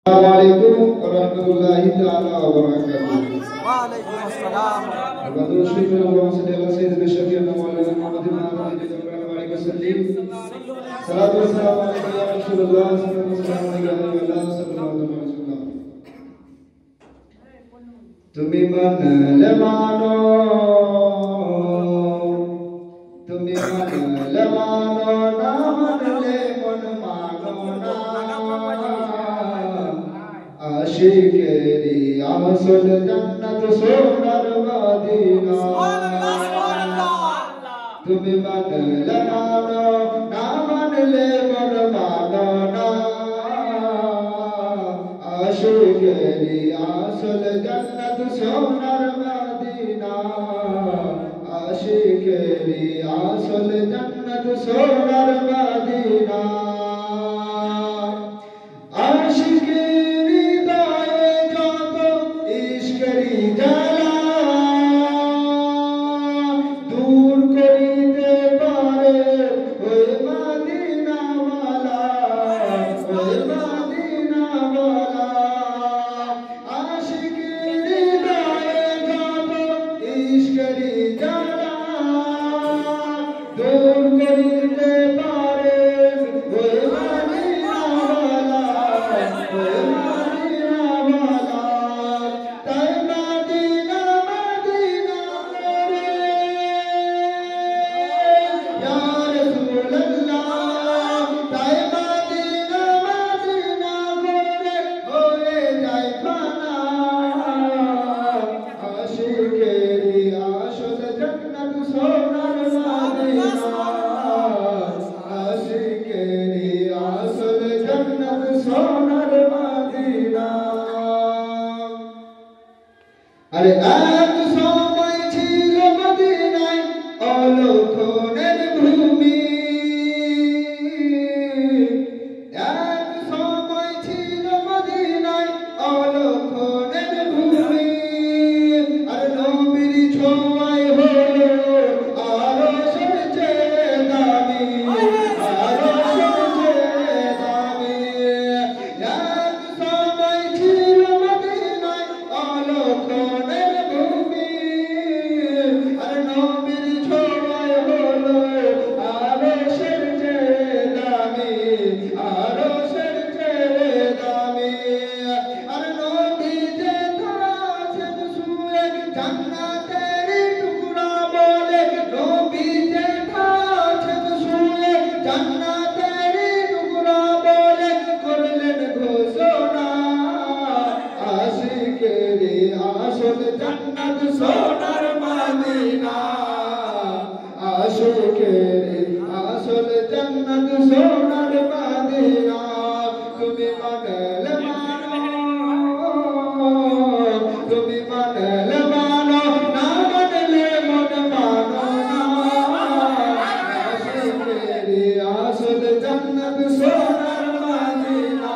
Assalamualaikum warahmatullahi taala wabarakatuh. Waalaikumsalam. Alhamdulillah syukur Allahumma shalli ala sayyidina syafi'ina maulana Muhammadin wa ala alihi wa sahbihi wasallim. Salatu wassalamu alayka ya Rasulullah sallallahu alaihi wasallam. Tumi manale mano na manale mon mano na आशिकेरी आसल जन्नत सोनार Medina तुम्हें मन लगानो ना मन ले मन मानो ना आशिकेरी आसल जन्नत सोनार मदीना आशिकेरी आसल जन्नत सोनार मदीना अरे एक समय छिल मदीनाय अलखনের भूमि एक समय छिल मदीनाय अलखনের भूमि अरे नबीर ছোঁয়ায় হলো আরশের চেয়ে দামি আরশের চেয়ে দামি এক সময় ছিল মদিনায় অলখনের ভূমি আর নবীর ছোঁয়ায় হলো আরশের চেয়ে দামি আরশের চেয়ে দামি আর নবী যে আছেন শুয়ে জান্নাতের টুকরা বলে নবী যে আছেন শুয়ে জান্নাতের টুকরা বলে করলেন ঘোষণা আশিকেরি আসল জান্নাত সোনার মদিনা আশিকেরি আসল জান্নাত সোনার মদিনা তুমি মানলে মানো তুমি মানলে মানো না মানলে মন মানো না আশিকেরি আসল জান্নাত সোনার মদিনা